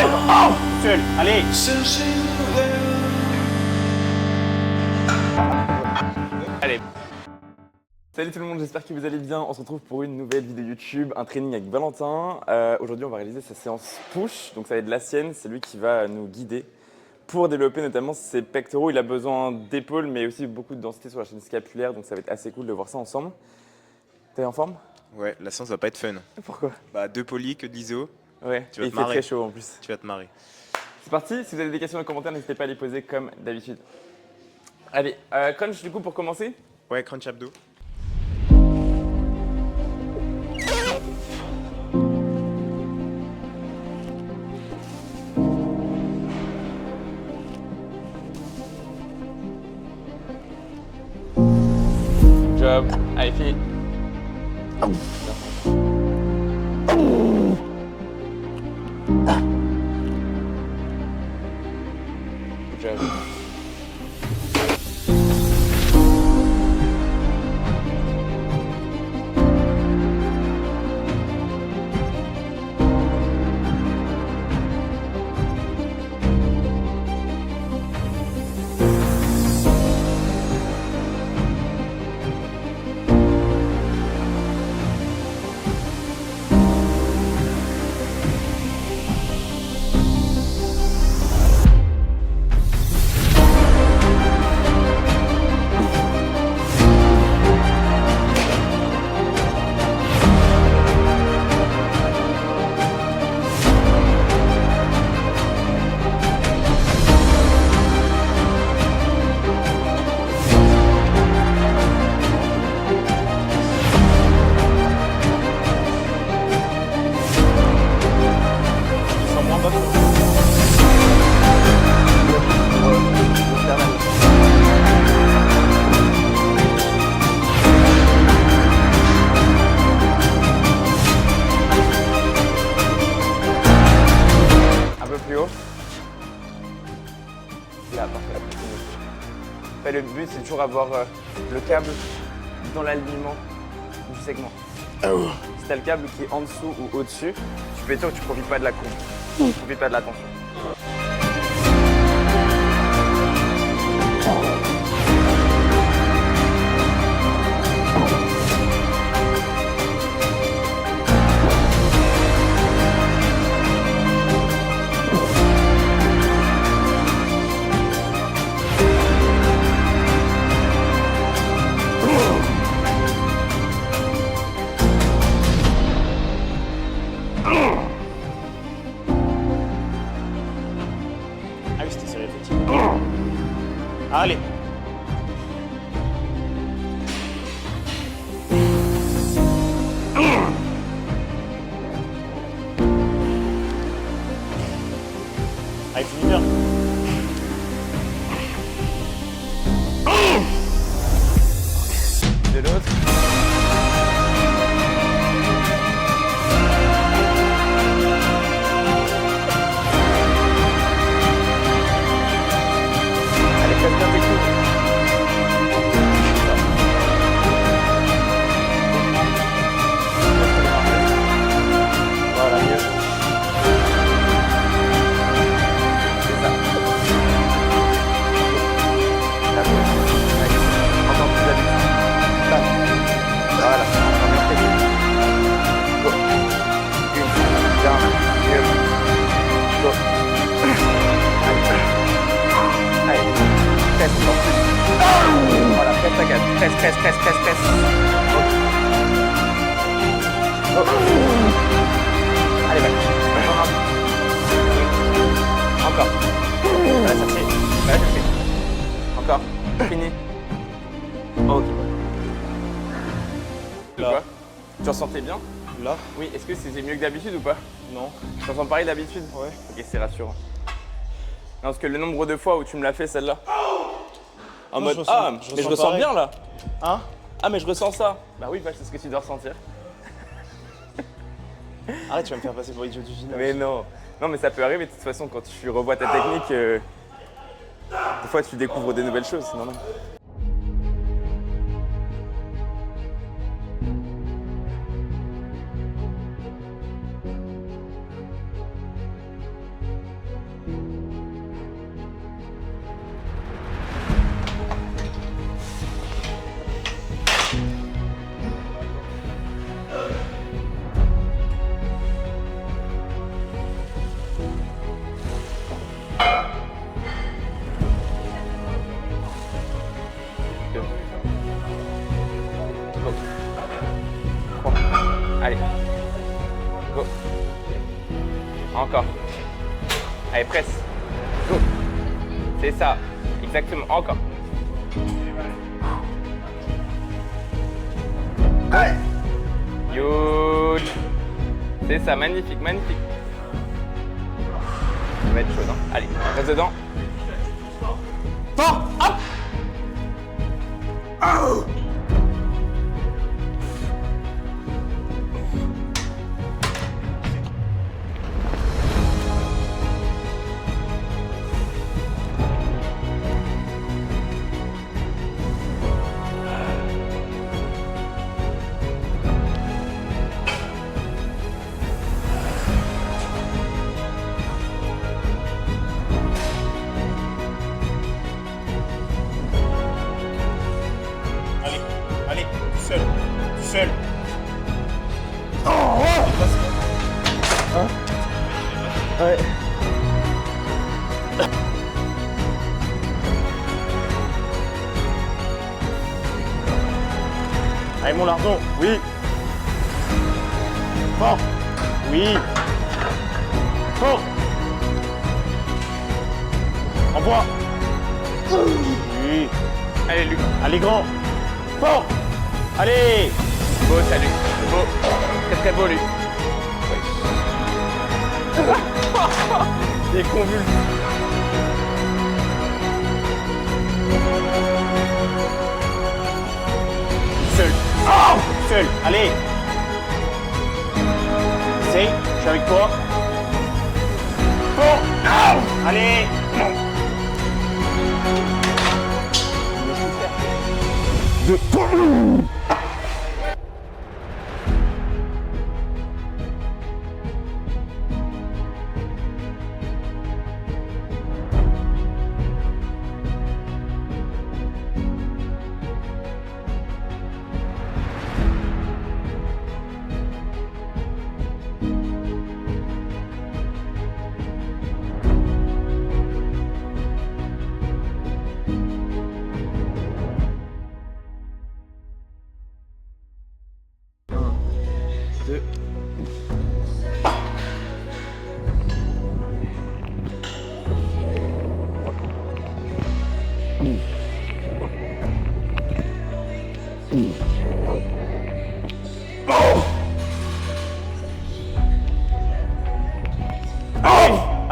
Oh, seul, allez. Allez. Salut tout le monde, j'espère que vous allez bien. On se retrouve pour une nouvelle vidéo YouTube, un training avec Valentin. Aujourd'hui, on va réaliser sa séance push, donc ça va être la sienne. C'est lui qui va nous guider pour développer notamment ses pectoraux. Il a besoin d'épaules, mais aussi beaucoup de densité sur la chaîne scapulaire, donc ça va être assez cool de voir ça ensemble. T'es en forme? Ouais, la séance va pas être fun. Pourquoi? Bah 2 polis, que de l'iso. Ouais, Tu vas et te il fait marrer. très chaud en plus. Tu vas te marrer. C'est parti, si vous avez des questions dans les commentaires, n'hésitez pas à les poser comme d'habitude. Allez, crunch du coup pour commencer. Ouais, crunch abdos. Job. Allez, fini. Good job. Là, parfait. Après, le but, c'est toujours avoir le câble dans l'alignement du segment. Si tu as le câble qui est en dessous ou au-dessus, tu peux être sûr que tu ne profites pas de la courbe. Tu ne profites pas de la tension. Ah oui, c'était serré, effectivement. Allez. Allez, finis bien. De l'autre. Allez, casse bien tes coudes. Voilà, mieux. C'est ça. La gauche. Encore plus d'habitude. Là. Voilà, encore bien pressé. Go. Une, bien, mieux. Go. Allez. Allez. Presse encore plus. Voilà, presse ta gamme. Presse. Go. Go. Allez, back. Encore. Va la chercher. Encore. Fini. Ok. Là. Quoi? Tu ressentais bien? Là? Oui, est-ce que c'était mieux que d'habitude ou pas? Non. Tu ressens pareil d'habitude? Ouais. Ok, c'est rassurant. Non, parce que le nombre de fois où tu me l'as fait celle-là. En Non, mode, je ressens- ah, je mais je ressens ressens pareil. bien là. Hein? Ah, mais je ressens ça. Bah oui, c'est ce que tu dois ressentir. Arrête, tu vas me faire passer pour idiot du final. Mais non. Non, mais ça peut arriver de toute façon quand tu revois ta technique. Des fois, tu découvres des nouvelles choses, c'est normal. Encore. Allez, presse. Go. C'est ça. Exactement. Encore. Good. C'est ça. Magnifique, magnifique. Ça va être chaud, hein. Allez, reste dedans. Fort. Hop. Oh. Allez, tout seul. Tout seul. Ouais. Allez, mon lardon. Oui. Fort. Oui. Fort. Envoie. Oui. Allez, Luc. Allez, grand. Fort. Allez. Beau, salut. Beau. Très très beau, Luc. Il est convulsé. Seul. Oh, seul. Allez. Essaye. Je suis avec toi. Fort. Oh. Allez.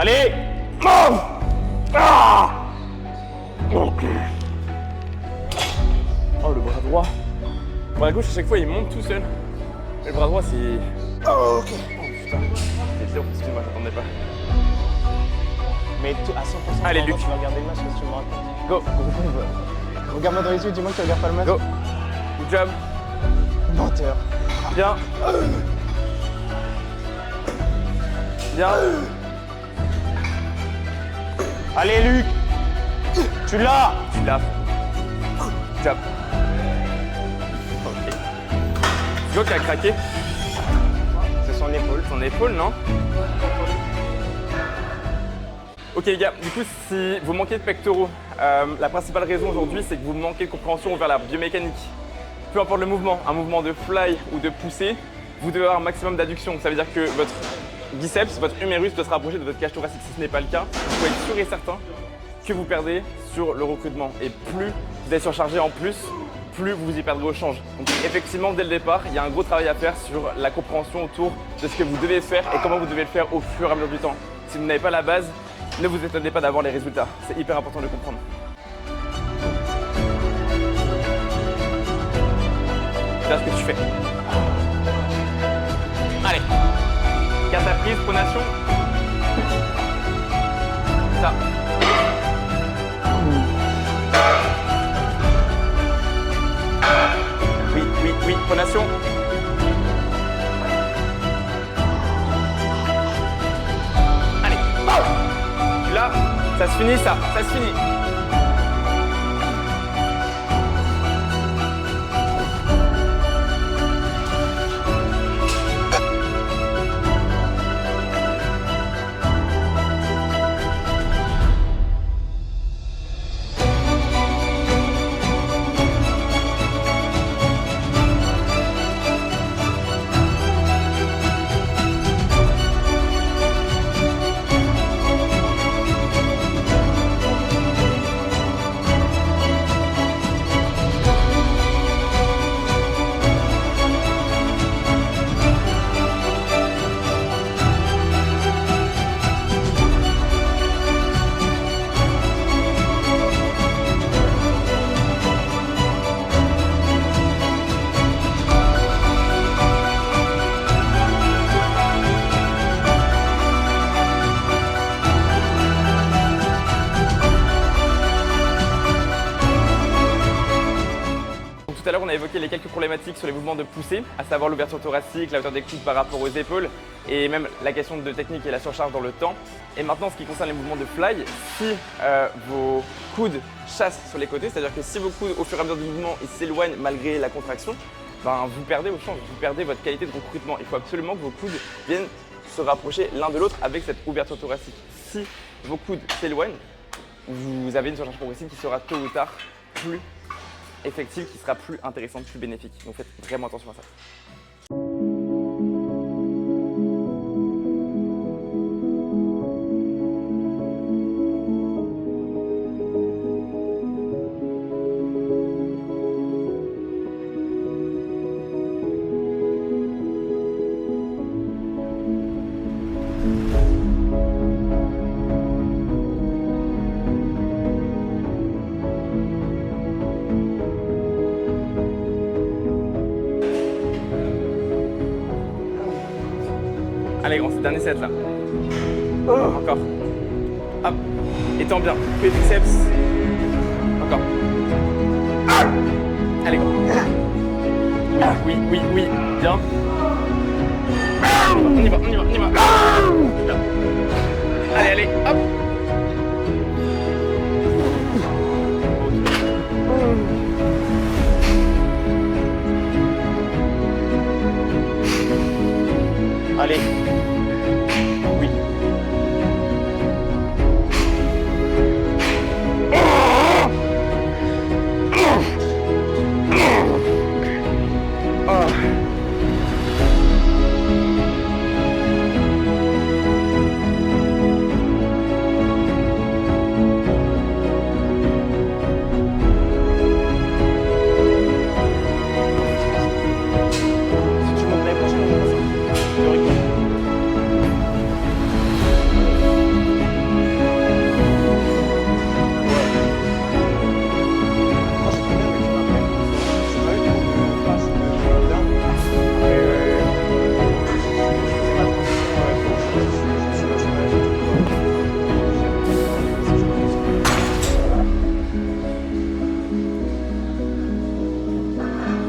Allez. Oh, le bras droit. Le bras gauche, à chaque fois, il monte tout seul. Mais le bras droit, c'est... Oh, ok. Oh, putain. C'est dur, excuse-moi, j'attendais pas. Mais à 100%, Allez, pendant, Luc. tu vas regarder le match, qu'est-ce que tu me racontes? Go. Regarde-moi dans les yeux, dis-moi que tu regardes pas le match. Go. Good job. Menteur. Bien. Bien. Allez, Luc. Tu l'as. Tu l'as. Good job. Ok. Go qui a craqué. C'est son épaule. Son épaule, non? Ok les gars, du coup si vous manquez de pectoraux, la principale raison aujourd'hui c'est que vous manquez de compréhension vers la biomécanique. Peu importe le mouvement, un mouvement de fly ou de poussée, vous devez avoir un maximum d'adduction. Ça veut dire que votre biceps, votre humérus doit se rapprocher de votre cage thoracique. Si ce n'est pas le cas, vous pouvez être sûr et certain que vous perdez sur le recrutement. Et plus vous êtes surchargé en plus, plus vous y perdrez au change. Donc effectivement, dès le départ, il y a un gros travail à faire sur la compréhension autour de ce que vous devez faire et comment vous devez le faire au fur et à mesure du temps. Si vous n'avez pas la base, ne vous étonnez pas d'avoir les résultats. C'est hyper important de le comprendre. Regarde ce que tu fais. Allez. Garde ta prise, pronation. Ça. Oui, oui, oui, pronation. Allez. Tu l'as. Ça se finit, ça. Ça se finit. évoqué les quelques problématiques sur les mouvements de poussée, à savoir l'ouverture thoracique, la hauteur des coudes par rapport aux épaules et même la question de technique et la surcharge dans le temps. Et maintenant, ce qui concerne les mouvements de fly, si vos coudes chassent sur les côtés, c'est-à-dire que si vos coudes, au fur et à mesure du mouvement, ils s'éloignent malgré la contraction, ben, vous perdez au change, vous perdez votre qualité de recrutement. Il faut absolument que vos coudes viennent se rapprocher l'un de l'autre avec cette ouverture thoracique. Si vos coudes s'éloignent, vous avez une surcharge progressive qui sera tôt ou tard plus effective, qui sera plus intéressante, plus bénéfique. Donc faites vraiment attention à ça. Allez grand, c'est le dernier set là. Encore. Hop. Étends bien. Fais les triceps. Encore. Allez grand. Oui, oui, oui. Bien. On y va, on y va, on y va. Bien. Allez, allez, hop. Allez. Oui. Si tu montes l'année prochaine, on fait ça. Théoriquement.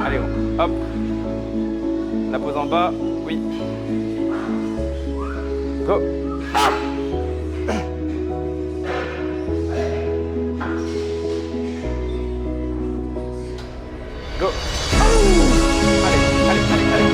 Allez, hop. La pose en bas, oui. Go. Go. Allez, allez, allez, allez.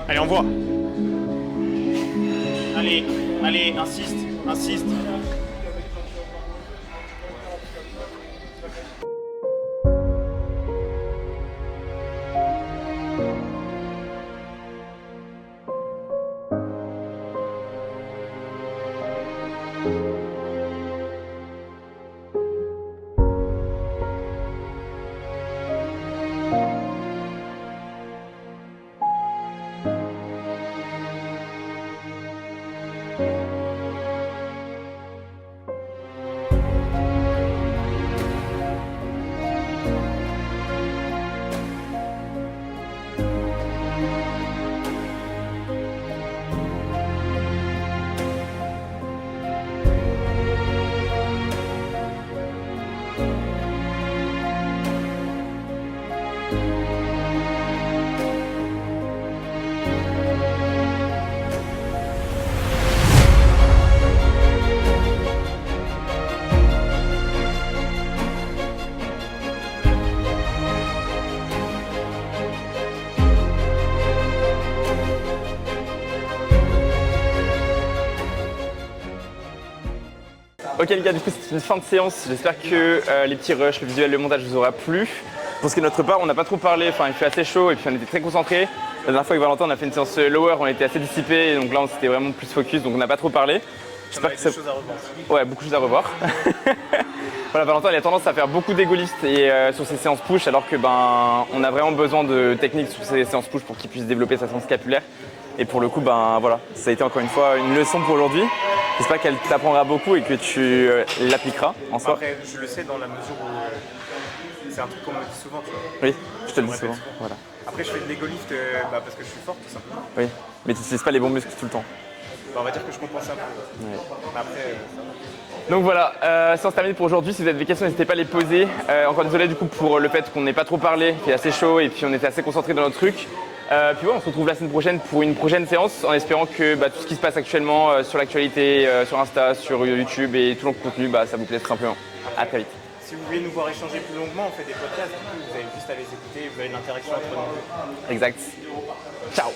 Allez, on voit. Allez, allez, insiste, insiste. Ok les gars, du coup c'est une fin de séance. J'espère que les petits rushs, le visuel, le montage vous aura plu. Pour ce qui est de notre part, on n'a pas trop parlé, enfin il fait assez chaud et puis on était très concentrés. La dernière fois avec Valentin, on a fait une séance lower, on était assez dissipés, donc là on s'était vraiment plus focus, donc on n'a pas trop parlé. J'espère que ça... choses à revoir. Ouais, beaucoup de choses à revoir. Voilà, Valentin il a tendance à faire beaucoup d'égolistes et sur ses séances push, alors que on a vraiment besoin de techniques sur ses séances push pour qu'il puisse développer sa séance scapulaire. Et pour le coup, voilà, ça a été encore une fois une leçon pour aujourd'hui. J'espère qu'elle t'apprendra beaucoup et que tu l'appliqueras en soi. Après, je le sais dans la mesure où c'est un truc qu'on me dit souvent, tu vois. Oui, je te le dis répète souvent. souvent. Voilà. Après, je fais de l'égolift parce que je suis fort, tout simplement. Oui, mais tu n'utilises pas les bons muscles tout le temps. On va dire que je compense un peu. Ouais. Après, Donc voilà, séance terminée pour aujourd'hui. Si vous avez des questions, n'hésitez pas à les poser. Encore désolé du coup pour le fait qu'on n'ait pas trop parlé, qu'il est assez chaud et puis on était assez concentrés dans notre truc. Puis voilà, on se retrouve la semaine prochaine pour une prochaine séance en espérant que tout ce qui se passe actuellement sur l'actualité, sur Insta, sur YouTube et tout le contenu, ça vous plaise tout simplement. À très vite. si vous voulez nous voir échanger plus longuement, on fait des podcasts, du coup, vous avez juste à les écouter, vous avez une interaction entre nous. Exact. Ciao.